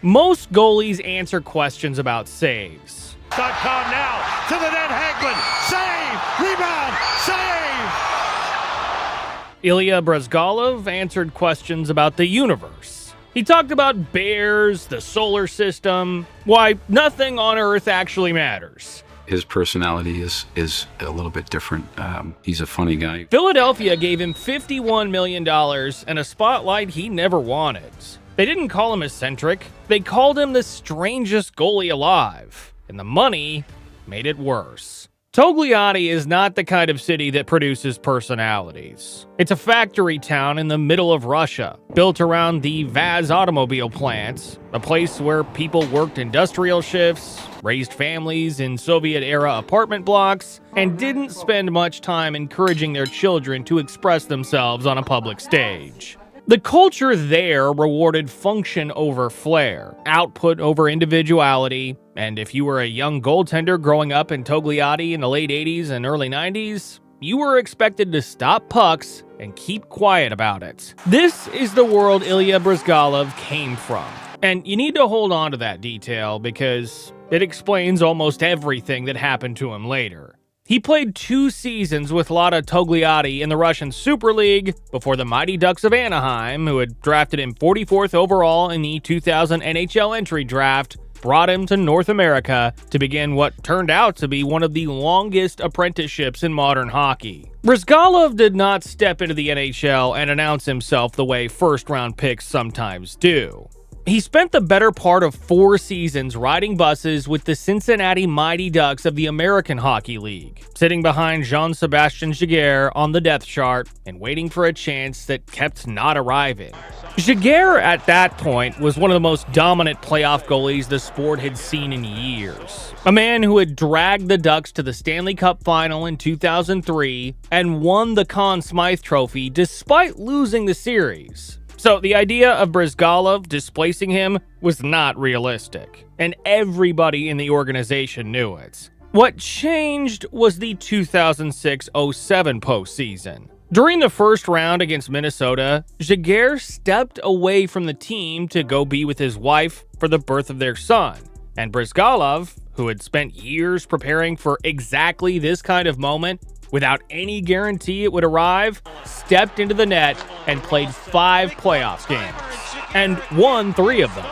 Most goalies answer questions about saves. .com now to the net, Hagman, save, rebound, save! Ilya Bryzgalov answered questions about the universe. He talked about bears, the solar system, why nothing on Earth actually matters. His personality is a little bit different. He's a funny guy. Philadelphia gave him $51 million and a spotlight he never wanted. They didn't call him eccentric, they called him the strangest goalie alive, and the money made it worse. Togliatti is not the kind of city that produces personalities. It's a factory town in the middle of Russia, built around the Vaz automobile plants, a place where people worked industrial shifts, raised families in Soviet-era apartment blocks, and didn't spend much time encouraging their children to express themselves on a public stage. The culture there rewarded function over flair, output over individuality, and if you were a young goaltender growing up in Togliatti in the late 80s and early 90s, you were expected to stop pucks and keep quiet about it. This is the world Ilya Bryzgalov came from, and you need to hold on to that detail because it explains almost everything that happened to him later. He played 2 seasons with Lada Togliatti in the Russian Super League before the Mighty Ducks of Anaheim, who had drafted him 44th overall in the 2000 NHL entry draft, brought him to North America to begin what turned out to be one of the longest apprenticeships in modern hockey. Bryzgalov did not step into the NHL and announce himself the way first-round picks sometimes do. He spent the better part of 4 seasons riding buses with the Cincinnati Mighty Ducks of the American Hockey League, sitting behind Jean-Sébastien Giguère on the depth chart and waiting for a chance that kept not arriving. Giguère at that point was one of the most dominant playoff goalies the sport had seen in years. A man who had dragged the Ducks to the Stanley Cup final in 2003 and won the Conn Smythe Trophy despite losing the series. So the idea of Bryzgalov displacing him was not realistic, and everybody in the organization knew it. What changed was the 2006-07 postseason. During the first round against Minnesota, Giguère stepped away from the team to go be with his wife for the birth of their son, and Bryzgalov, who had spent years preparing for exactly this kind of moment, without any guarantee it would arrive, stepped into the net and played 5 playoff games, and won 3 of them.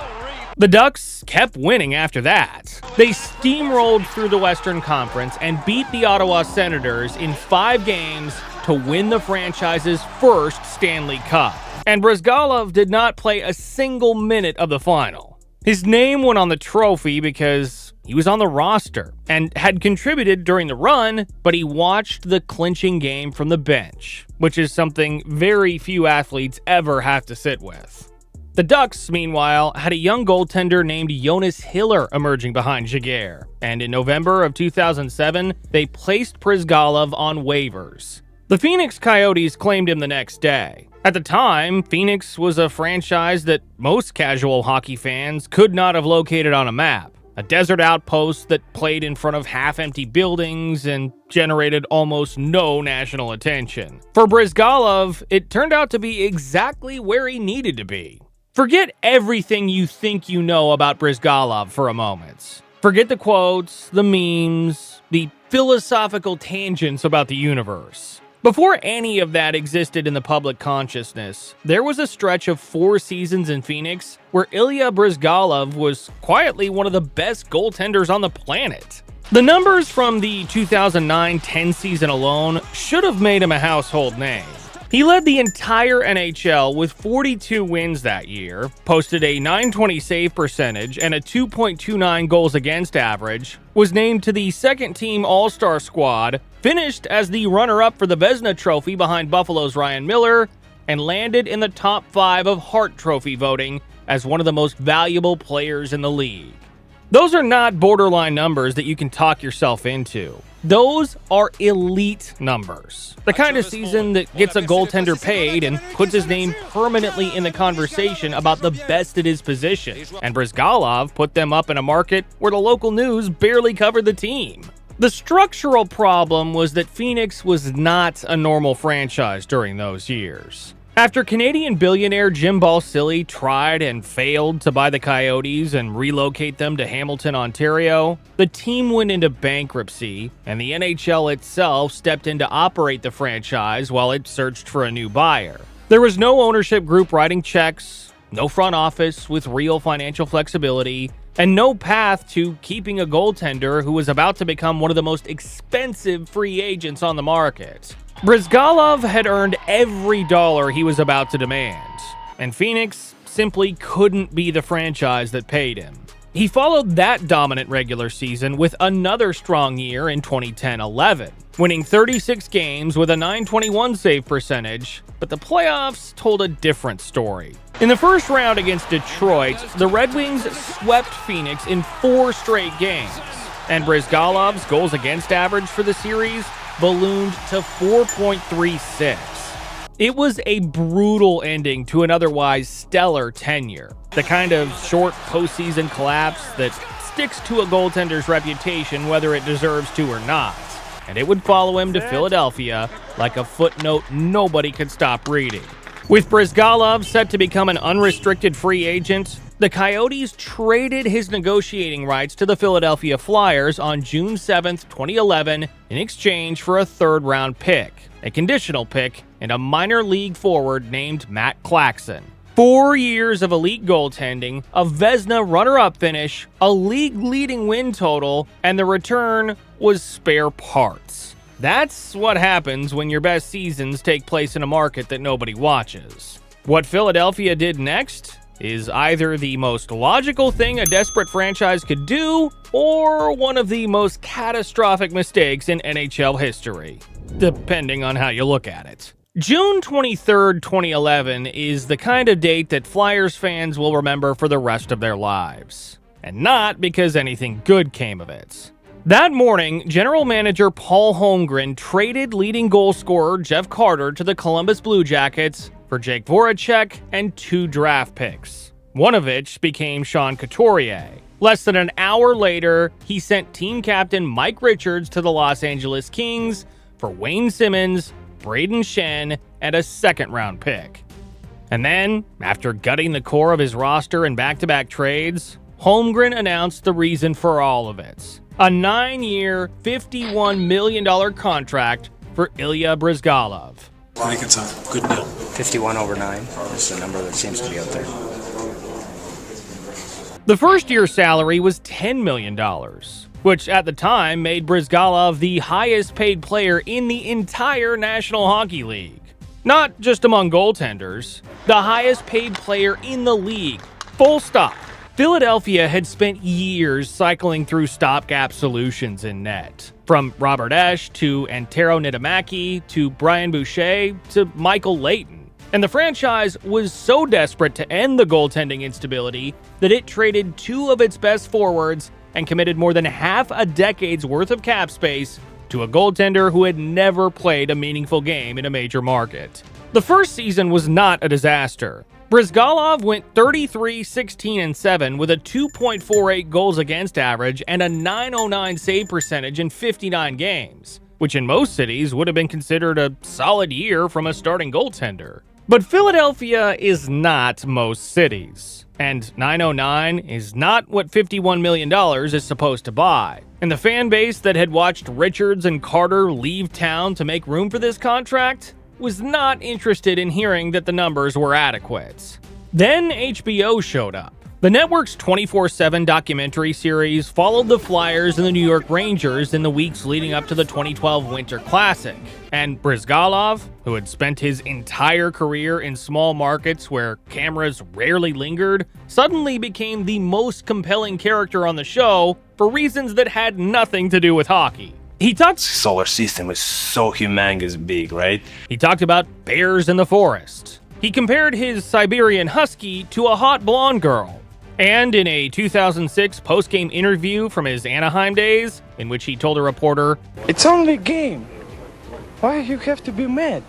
The Ducks kept winning after that. They steamrolled through the Western Conference and beat the Ottawa Senators in 5 games to win the franchise's first Stanley Cup. And Bryzgalov did not play a single minute of the final. His name went on the trophy because he was on the roster and had contributed during the run, but he watched the clinching game from the bench, which is something very few athletes ever have to sit with. The Ducks, meanwhile, had a young goaltender named Jonas Hiller emerging behind Giguère, and in November of 2007, they placed Bryzgalov on waivers. The Phoenix Coyotes claimed him the next day. At the time, Phoenix was a franchise that most casual hockey fans could not have located on a map. A desert outpost that played in front of half-empty buildings and generated almost no national attention. For Bryzgalov, it turned out to be exactly where he needed to be. Forget everything you think you know about Bryzgalov for a moment. Forget the quotes, the memes, the philosophical tangents about the universe. Before any of that existed in the public consciousness, there was a stretch of 4 seasons in Phoenix where Ilya Bryzgalov was quietly one of the best goaltenders on the planet. The numbers from the 2009-10 season alone should have made him a household name. He led the entire NHL with 42 wins that year, posted a .920 save percentage and a 2.29 goals against average, was named to the second-team All-Star squad, finished as the runner-up for the Vezina Trophy behind Buffalo's Ryan Miller, and landed in the top 5 of Hart Trophy voting as one of the most valuable players in the league. Those are not borderline numbers that you can talk yourself into. Those are elite numbers. The kind of season that gets a goaltender paid and puts his name permanently in the conversation about the best at his position. And Bryzgalov put them up in a market where the local news barely covered the team. The structural problem was that Phoenix was not a normal franchise during those years. After Canadian billionaire Jim Balsillie tried and failed to buy the Coyotes and relocate them to Hamilton, Ontario, the team went into bankruptcy, and the NHL itself stepped in to operate the franchise while it searched for a new buyer. There was no ownership group writing checks, no front office with real financial flexibility, and no path to keeping a goaltender who was about to become one of the most expensive free agents on the market. Bryzgalov had earned every dollar he was about to demand, and Phoenix simply couldn't be the franchise that paid him. He followed that dominant regular season with another strong year in 2010-11, winning 36 games with a .921 save percentage, but the playoffs told a different story. In the first round against Detroit, the Red Wings swept Phoenix in 4 straight games, and Bryzgalov's goals against average for the series ballooned to 4.36. It was a brutal ending to an otherwise stellar tenure, the kind of short postseason collapse that sticks to a goaltender's reputation whether it deserves to or not, and it would follow him to Philadelphia like a footnote nobody could stop reading. With Bryzgalov set to become an unrestricted free agent, the Coyotes traded his negotiating rights to the Philadelphia Flyers on June 7, 2011, in exchange for a third-round pick, a conditional pick, and a minor league forward named Matt Claxon. 4 years of elite goaltending, a Vezina runner-up finish, a league-leading win total, and the return was spare parts. That's what happens when your best seasons take place in a market that nobody watches. What Philadelphia did next is either the most logical thing a desperate franchise could do, or one of the most catastrophic mistakes in NHL history, depending on how you look at it. June 23, 2011 is the kind of date that Flyers fans will remember for the rest of their lives, and not because anything good came of it. That morning, general manager Paul Holmgren traded leading goal scorer Jeff Carter to the Columbus Blue Jackets for Jake Voracek and 2 draft picks, one of which became Sean Couturier. Less than an hour later, he sent team captain Mike Richards to the Los Angeles Kings for Wayne Simmons, Braden Shen, and a second-round pick. And then, after gutting the core of his roster in back-to-back trades, Holmgren announced the reason for all of it: a 9-year, $51 million contract for Ilya Bryzgalov. I think it's a good deal. 51 over 9 is the number that seems to be out there. The first-year salary was $10 million, which at the time made Bryzgalov the highest-paid player in the entire National Hockey League. Not just among goaltenders, the highest-paid player in the league, full stop. Philadelphia had spent years cycling through stopgap solutions in net. From Robert Esche to Antero Niittymaki to Brian Boucher to Michael Leighton. And the franchise was so desperate to end the goaltending instability that it traded 2 of its best forwards and committed more than half a decade's worth of cap space to a goaltender who had never played a meaningful game in a major market. The first season was not a disaster. Bryzgalov went 33, 16, and 7 with a 2.48 goals against average and a .909 save percentage in 59 games, which in most cities would have been considered a solid year from a starting goaltender. But Philadelphia is not most cities, and .909 is not what $51 million is supposed to buy. And the fan base that had watched Richards and Carter leave town to make room for this contract was not interested in hearing that the numbers were adequate. Then HBO showed up. The network's 24/7 documentary series followed the Flyers and the New York Rangers in the weeks leading up to the 2012 Winter Classic, and Bryzgalov, who had spent his entire career in small markets where cameras rarely lingered, suddenly became the most compelling character on the show for reasons that had nothing to do with hockey. He talked solar system was so humongous big, right? He talked about bears in the forest. He compared his Siberian husky to a hot blonde girl. And in a 2006 post-game interview from his Anaheim days, in which he told a reporter, "It's only a game. Why you have to be mad?"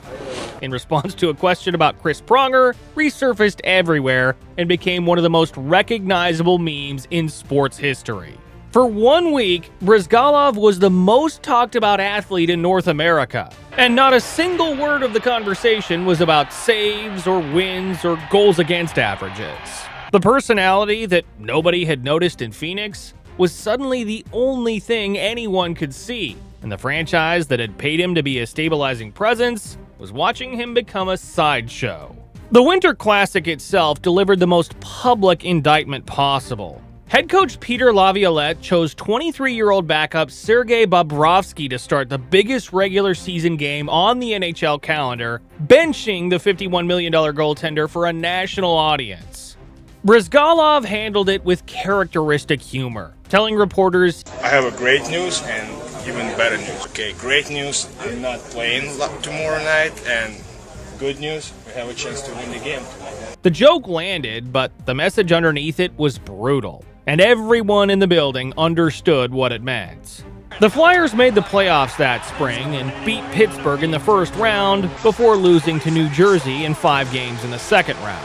in response to a question about Chris Pronger, resurfaced everywhere and became one of the most recognizable memes in sports history. For 1 week, Bryzgalov was the most talked about athlete in North America. And not a single word of the conversation was about saves or wins or goals against averages. The personality that nobody had noticed in Phoenix was suddenly the only thing anyone could see, and the franchise that had paid him to be a stabilizing presence was watching him become a sideshow. The Winter Classic itself delivered the most public indictment possible. Head coach Peter Laviolette chose 23-year-old backup Sergei Bobrovsky to start the biggest regular season game on the NHL calendar, benching the $51 million goaltender for a national audience. Bryzgalov handled it with characteristic humor, telling reporters, "I have a great news and even better news. Okay, great news, I'm not playing tomorrow night, and good news, we have a chance to win the game tonight." The joke landed, but the message underneath it was brutal, and everyone in the building understood what it meant. The Flyers made the playoffs that spring and beat Pittsburgh in the first round before losing to New Jersey in 5 games in the second round.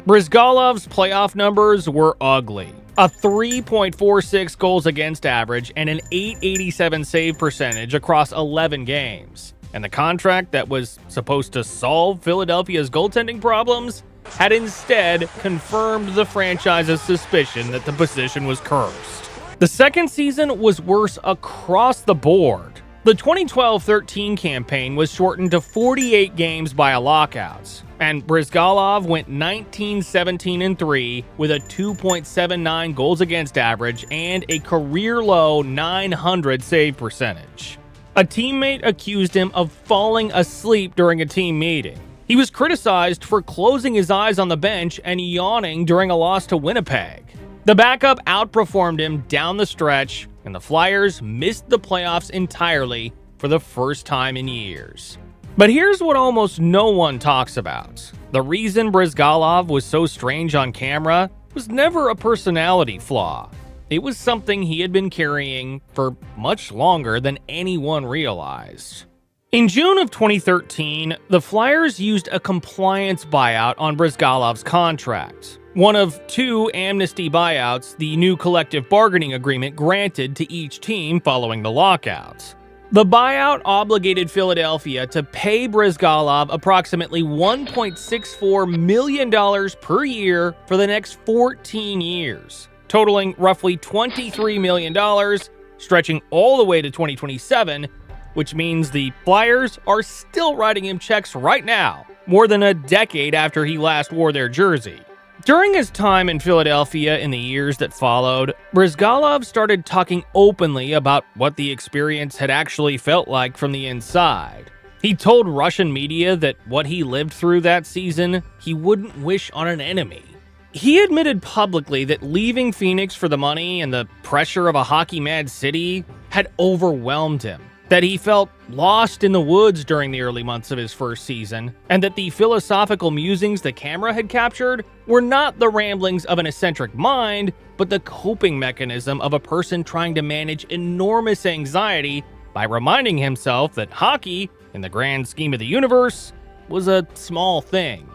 Bryzgalov's playoff numbers were ugly. A 3.46 goals against average and an .887 save percentage across 11 games. And the contract that was supposed to solve Philadelphia's goaltending problems had instead confirmed the franchise's suspicion that the position was cursed. The second season was worse across the board. The 2012-13 campaign was shortened to 48 games by a lockout, and Bryzgalov went 19-17-3 with a 2.79 goals against average and a career-low .900 save percentage. A teammate accused him of falling asleep during a team meeting. He was criticized for closing his eyes on the bench and yawning during a loss to Winnipeg. The backup outperformed him down the stretch, and the Flyers missed the playoffs entirely for the first time in years. But here's what almost no one talks about. The reason Bryzgalov was so strange on camera was never a personality flaw. It was something he had been carrying for much longer than anyone realized. In June of 2013, the Flyers used a compliance buyout on Bryzgalov's contract. One of 2 amnesty buyouts the new collective bargaining agreement granted to each team following the lockout. The buyout obligated Philadelphia to pay Bryzgalov approximately $1.64 million per year for the next 14 years, totaling roughly $23 million, stretching all the way to 2027, which means the Flyers are still writing him checks right now, more than a decade after he last wore their jersey. During his time in Philadelphia in the years that followed, Bryzgalov started talking openly about what the experience had actually felt like from the inside. He told Russian media that what he lived through that season, he wouldn't wish on an enemy. He admitted publicly that leaving Phoenix for the money and the pressure of a hockey-mad city had overwhelmed him, that he felt lost in the woods during the early months of his first season, and that the philosophical musings the camera had captured were not the ramblings of an eccentric mind, but the coping mechanism of a person trying to manage enormous anxiety by reminding himself that hockey, in the grand scheme of the universe, was a small thing.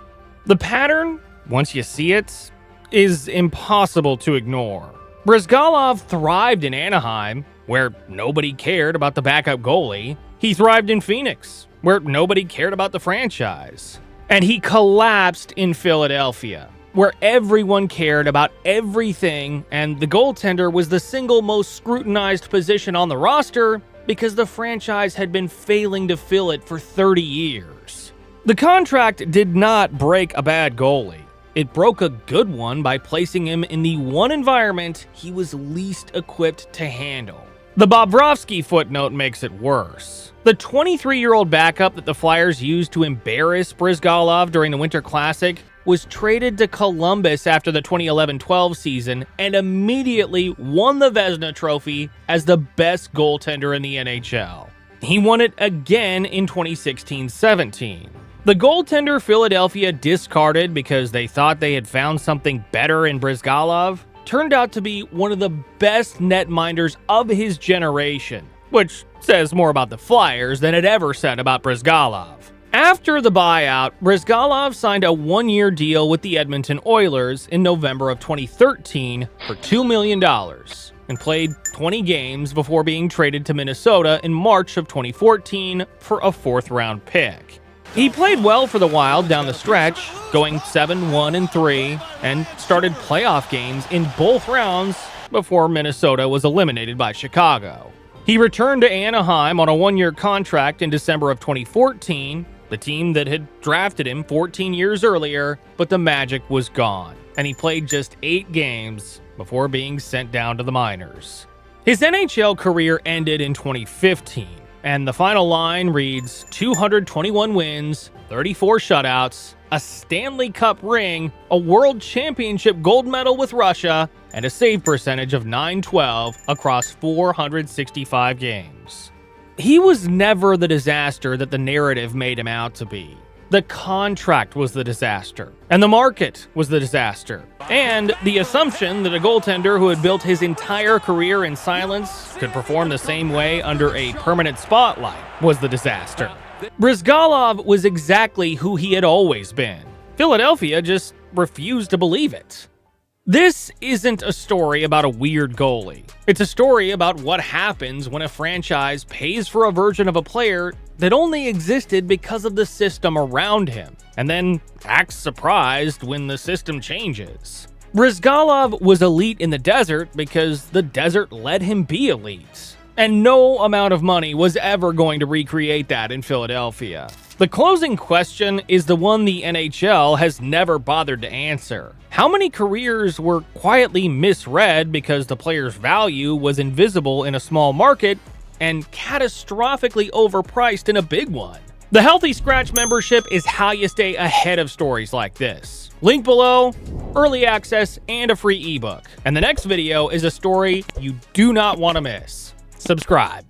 The pattern, once you see it, is impossible to ignore. Bryzgalov thrived in Anaheim, where nobody cared about the backup goalie. He thrived in Phoenix, where nobody cared about the franchise. And he collapsed in Philadelphia, where everyone cared about everything, and the goaltender was the single most scrutinized position on the roster because the franchise had been failing to fill it for 30 years. The contract did not break a bad goalie. It broke a good one by placing him in the one environment he was least equipped to handle. The Bobrovsky footnote makes it worse. The 23-year-old backup that the Flyers used to embarrass Bryzgalov during the Winter Classic was traded to Columbus after the 2011-12 season and immediately won the Vezina Trophy as the best goaltender in the NHL. He won it again in 2016-17. The goaltender Philadelphia discarded because they thought they had found something better in Bryzgalov turned out to be one of the best netminders of his generation, which says more about the Flyers than it ever said about Bryzgalov. After the buyout, Bryzgalov signed a 1-year deal with the Edmonton Oilers in November of 2013 for $2 million. and played 20 games before being traded to Minnesota in March of 2014 for a 4th-round pick. He played well for the Wild down the stretch, going 7-1-3, and started playoff games in both rounds before Minnesota was eliminated by Chicago. He returned to Anaheim on a 1-year contract in December of 2014, the team that had drafted him 14 years earlier, but the magic was gone, and he played just 8 games before being sent down to the minors. His NHL career ended in 2015, and the final line reads 221 wins, 34 shutouts, a Stanley Cup ring, a World Championship gold medal with Russia, and a save percentage of .912 across 465 games. He was never the disaster that the narrative made him out to be. The contract was the disaster, and the market was the disaster, and the assumption that a goaltender who had built his entire career in silence could perform the same way under a permanent spotlight was the disaster. Bryzgalov was exactly who he had always been. Philadelphia just refused to believe it. This isn't a story about a weird goalie. It's a story about what happens when a franchise pays for a version of a player that only existed because of the system around him, and then acts surprised when the system changes. Bryzgalov was elite in the desert because the desert let him be elite, and no amount of money was ever going to recreate that in Philadelphia. The closing question is the one the NHL has never bothered to answer. How many careers were quietly misread because the player's value was invisible in a small market and catastrophically overpriced in a big one? The Healthy Scratch membership is how you stay ahead of stories like this. Link below, early access, and a free ebook. And the next video is a story you do not want to miss. Subscribe.